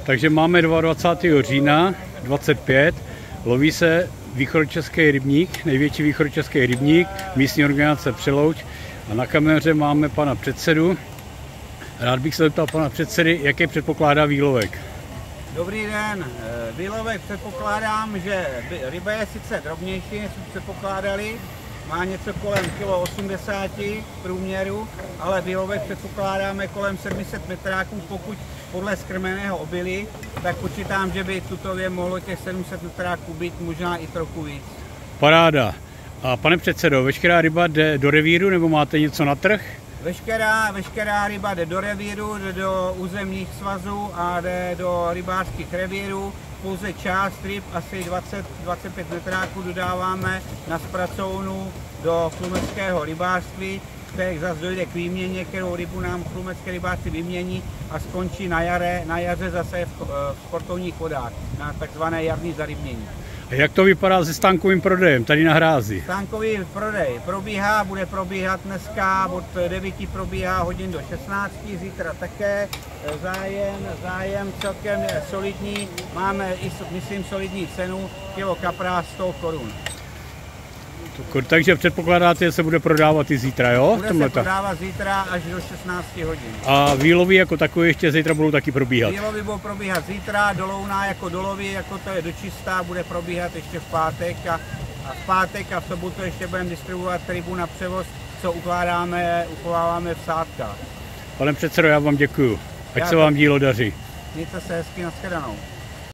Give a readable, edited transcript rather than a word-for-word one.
Takže máme 22. října 25, loví se východočeský rybník, největší východočeský rybník, místní organizace Přelouč a na kameře máme pana předsedu. Rád bych se zeptal pana předsedy, jaký předpokládá výlovek. Dobrý den, výlovek předpokládám, že ryba je sice drobnější, než jsme předpokládali, má něco kolem 1,80 kg průměru, ale výlovek předpokládáme kolem 700 metráků, pokud podle skrmeného obilí, tak počítám, že by tutově mohlo těch 700 metráků být možná i trochu víc. Paráda. A pane předsedo, veškerá ryba jde do revíru nebo máte něco na trh? Veškerá ryba jde do revíru, jde do územních svazů a jde do rybářských revírů. Pouze část ryb, asi 20-25 metráků, dodáváme na zpracovnu do chlumeckého rybářství, které zase dojde k výměně, kterou rybu nám chlumecké rybářství vymění a skončí na jaře zase v sportovních vodách, na takzvané jarní zarybnění. A jak to vypadá se stánkovým prodejem tady na hrázi? Stánkový prodej bude probíhat dneska od 9 probíhá hodin do 16, zítra také. Zájem celkem solidní, máme i, myslím, solidní cenu, kilo kapra 100 korun. Takže předpokládáte, že se bude prodávat i zítra, jo? Bude se prodávat zítra až do 16 hodin. A výlovy jako takové ještě zítra budou taky probíhat? Výlovy budou probíhat zítra, dolovná jako dolovy, jako to je dočistá, bude probíhat ještě v pátek v pátek a v sobotu ještě budeme distribuovat rybu na převoz, co uchováváme v sádkách. Pane předsedo, já vám děkuju. Ať se vám dílo daří. Mějte se hezky, nashledanou.